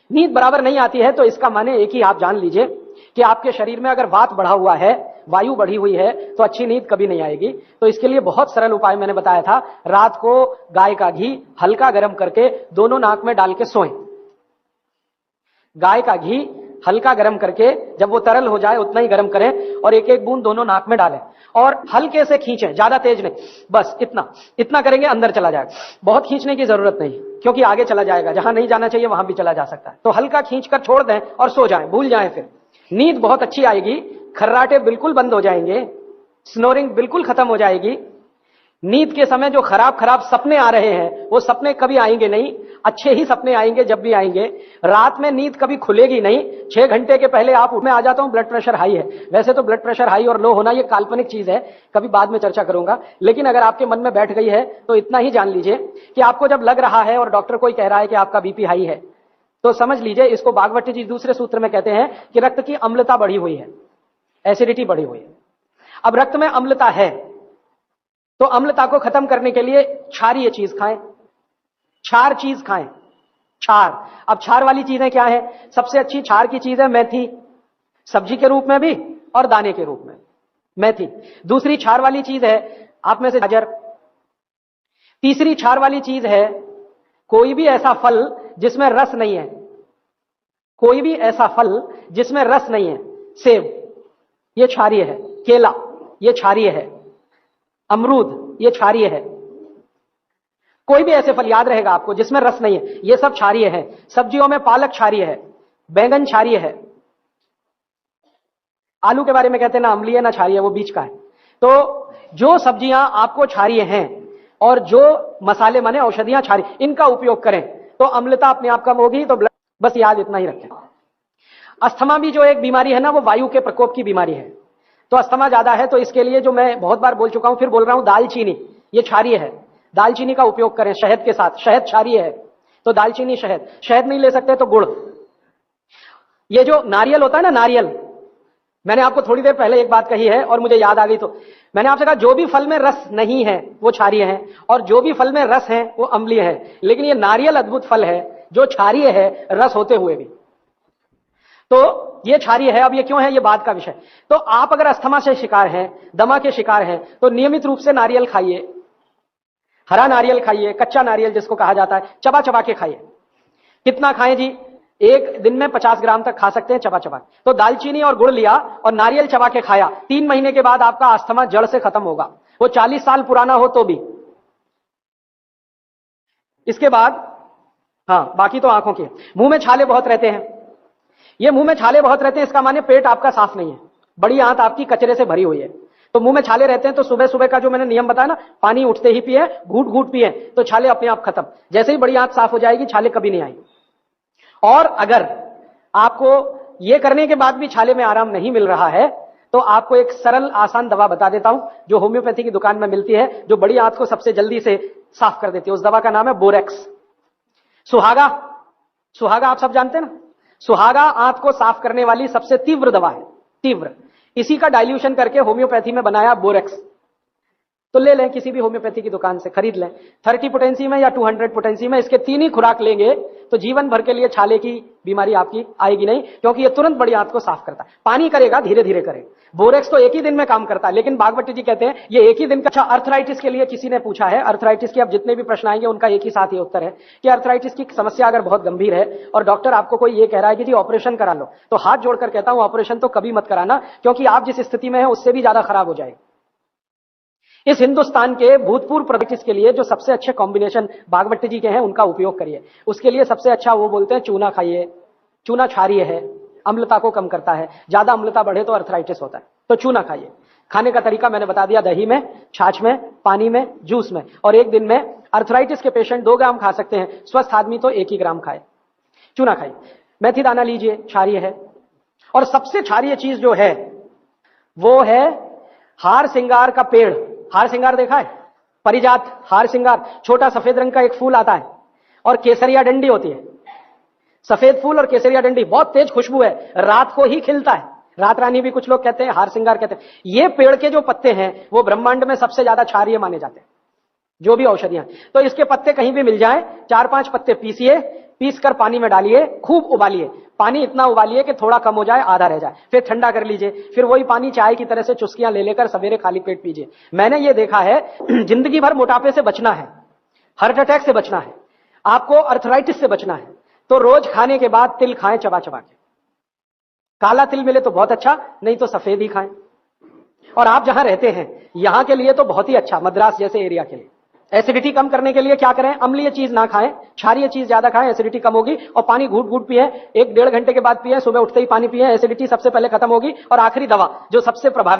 नींद बराबर नहीं आती है तो इसका माने एक ही आप जान लीजिए कि आपके शरीर में अगर वात बढ़ा हुआ है, वायु बढ़ी हुई है, तो अच्छी नींद कभी नहीं आएगी। तो इसके लिए बहुत सरल उपाय मैंने बताया था, रात को गाय का घी हल्का गर्म करके दोनों नाक में डाल के सोएं। गाय का घी हल्का गर्म करके, जब वो तरल हो जाए उतना ही गर्म करें और एक एक बूंद दोनों नाक में डालें और हल्के से खींचें, ज्यादा तेज नहीं, बस इतना इतना करेंगे अंदर चला जाएगा। बहुत खींचने की जरूरत नहीं, क्योंकि आगे चला जाएगा, जहां नहीं जाना चाहिए वहां भी चला जा सकता है। तो हल्का खींचकर छोड़ दें और सो जाएं, भूल जाएं। फिर नींद बहुत अच्छी आएगी, खर्राटे बिल्कुल बंद हो जाएंगे, स्नोरिंग बिल्कुल खत्म हो जाएगी। नींद के समय जो खराब खराब सपने आ रहे हैं वो सपने कभी आएंगे नहीं, अच्छे ही सपने आएंगे जब भी आएंगे। रात में नींद कभी खुलेगी नहीं, 6 घंटे के पहले आप मैं आ जाता हूं ब्लड प्रेशर हाई है। वैसे तो ब्लड प्रेशर हाई और लो होना ये काल्पनिक चीज है, कभी बाद में चर्चा करूंगा, लेकिन अगर आपके मन में बैठ गई है तो इतना ही जान लीजिए कि आपको जब लग रहा है और डॉक्टर कोई कह रहा है कि आपका बीपी हाई है, तो समझ लीजिए, इसको भागवत जी दूसरे सूत्र में कहते हैं कि रक्त की अम्लता बढ़ी हुई है, एसिडिटी बढ़ी हुई है। अब रक्त में अम्लता है तो अम्लता को खत्म करने के लिए क्षारीय चीज खाएं, क्षार चीज खाएं, क्षार। अब क्षार वाली चीजें क्या है? सबसे अच्छी क्षार की चीज है मेथी, सब्जी के रूप में भी और दाने के रूप में मेथी। दूसरी क्षार वाली चीज है आप में से गाजर। तीसरी क्षार वाली चीज है कोई भी ऐसा फल जिसमें रस नहीं है, कोई भी ऐसा फल जिसमें रस नहीं है। सेब ये क्षारीय है, केला ये क्षारीय है, अमरूद ये क्षारीय है। कोई भी ऐसे फल याद रहेगा आपको जिसमें रस नहीं है, ये सब क्षारीय है। सब्जियों में पालक क्षारीय है, बैंगन क्षारीय है। आलू के बारे में कहते हैं ना अम्लीय ना क्षारीय, वो बीच का है। तो जो सब्जियां आपको क्षारीय हैं और जो मसाले माने औषधियां क्षारीय, इनका उपयोग करें तो अम्लता अपने आप कम होगी। तो बस याद इतना ही रखें। अस्थमा भी जो एक बीमारी है ना, वो वायु के प्रकोप की बीमारी है। तो अस्थमा ज्यादा है तो इसके लिए जो मैं बहुत बार बोल चुका हूं, फिर बोल रहा हूं, दालचीनी ये क्षारीय है, दालचीनी का उपयोग करें शहद के साथ। शहद क्षारीय है तो दालचीनी, शहद। शहद नहीं ले सकते तो गुड़। ये जो नारियल होता है ना, नारियल, मैंने आपको थोड़ी देर पहले एक बात कही है और मुझे याद आ गई, तो मैंने आपसे कहा जो भी फल में रस नहीं है वो क्षारीय है और जो भी फल में रस है वो अम्लीय है। लेकिन ये नारियल अद्भुत फल है जो क्षारीय है रस होते हुए भी, तो ये क्षारीय है। अब ये क्यों है, ये बात का विषय। तो आप अगर अस्थमा से शिकार हैं, दमा के शिकार हैं, तो नियमित रूप से नारियल खाइए, हरा नारियल खाइए, कच्चा नारियल जिसको कहा जाता है, चबा चबा के खाइए। कितना खाएं जी? एक दिन में 50 ग्राम तक खा सकते हैं चबा चबा। तो दालचीनी और गुड़ लिया और नारियल चबा के खाया, 3 महीने के बाद आपका अस्थमा जड़ से खत्म होगा, वो 40 साल पुराना हो तो भी। इसके बाद हाँ, बाकी तो आंखों के, मुंह में छाले बहुत रहते हैं। ये मुंह में छाले बहुत रहते हैं इसका माने पेट आपका साफ नहीं है, बड़ी आंत आपकी कचरे से भरी हुई है। तो मुंह में छाले रहते हैं तो सुबह सुबह का जो मैंने नियम बताया ना, पानी उठते ही पिए, घूट घूट पिए, तो छाले अपने आप खत्म। जैसे ही बड़ी आंत साफ हो जाएगी छाले कभी नहीं आएंगे। और अगर आपको ये करने के बाद भी छाले में आराम नहीं मिल रहा है तो आपको एक सरल आसान दवा बता देता हूं जो होम्योपैथी की दुकान में मिलती है, जो बड़ी आंत को सबसे जल्दी से साफ कर देती है। उस दवा का नाम है बोरेक्स। सुहागा, सुहागा आप सब जानते हैं ना, सुहागा आंत को साफ करने वाली सबसे तीव्र दवा है, तीव्र। इसी का डाइल्यूशन करके होम्योपैथी में बनाया बोरेक्स। तो ले लें किसी भी होम्योपैथी की दुकान से, खरीद लें, 30 पोटेंसी में या 200 पोटेंसी में। इसके 3 ही खुराक लेंगे तो जीवन भर के लिए छाले की बीमारी आपकी आएगी नहीं, क्योंकि ये तुरंत बड़ी आंत को साफ करता है। पानी करेगा, धीरे धीरे करेगा। बोरेक्स तो एक ही दिन में काम करता है, लेकिन भागवत जी कहते हैं ये एक ही दिन का। अच्छा, अर्थराइटिस के लिए किसी ने पूछा है, अर्थराइटिस के अब जितने भी प्रश्न आएंगे उनका एक ही साथ ही उत्तर है कि अर्थराइटिस की समस्या अगर बहुत गंभीर है और डॉक्टर आपको कोई ये कह रहा है कि जी ऑपरेशन करा लो, तो हाथ जोड़कर कहता हूं ऑपरेशन तो कभी मत कराना, क्योंकि आप जिस स्थिति में है उससे भी ज्यादा खराब हो जाएगी। इस हिंदुस्तान के भूतपूर्व प्रोडक्ट्स के लिए जो सबसे अच्छे कॉम्बिनेशन भागवत जी के हैं उनका उपयोग करिए। उसके लिए सबसे अच्छा वो बोलते हैं चूना खाइए। चूना क्षारीय है, अम्लता को कम करता है, ज्यादा अम्लता बढ़े तो अर्थराइटिस होता है, तो चूना खाइए। खाने का तरीका मैंने बता दिया, दही में, छाछ में, पानी में, जूस में। और एक दिन में अर्थराइटिस के पेशेंट 2 ग्राम खा सकते हैं, स्वस्थ आदमी तो 1 ही ग्राम खाए। चूना खाइए। मेथी दाना लीजिए, क्षारीय है। और सबसे क्षारीय चीज जो है वो है हार सिंगार का पेड़। हार सिंगार देखा है? परिजात हार सिंगार, छोटा सफेद रंग का एक फूल आता है और केसरिया डंडी होती है। सफेद फूल और केसरिया डंडी, बहुत तेज खुशबू है, रात को ही खिलता है। रात रानी भी कुछ लोग कहते हैं, हार सिंगार कहते हैं। ये पेड़ के जो पत्ते हैं वो ब्रह्मांड में सबसे ज्यादा क्षारीय माने जाते हैं, जो भी औषधियां। तो इसके पत्ते कहीं भी मिल जाएं, 4-5 पत्ते पीसिए, पीस कर पानी में डालिए, खूब उबालिए, पानी इतना उबालिए कि थोड़ा कम हो जाए, आधा रह जाए, फिर ठंडा कर लीजिए, फिर वही पानी चाय की तरह से चुस्कियां ले लेकर सवेरे खाली पेट पीजिए। मैंने ये देखा है, जिंदगी भर मोटापे से बचना है, हार्ट अटैक से बचना है, आपको अर्थराइटिस से बचना है, तो रोज खाने के बाद तिल खाएं चबा चबा के। काला तिल मिले तो बहुत अच्छा, नहीं तो सफेद ही खाएं। और आप जहां रहते हैं यहां के लिए तो बहुत ही अच्छा, मद्रास जैसे एरिया के लिए। एसिडिटी कम करने के लिए क्या करें? अम्लीय चीज ना खाएं, क्षारीय चीज ज्यादा खाएं, एसिडिटी कम होगी। और पानी घूट घूट पिए, 1-1.5 घंटे के बाद पिए, सुबह उठते ही पानी पिए, एसिडिटी सबसे पहले खत्म होगी। और आखिरी दवा जो सबसे प्रभावी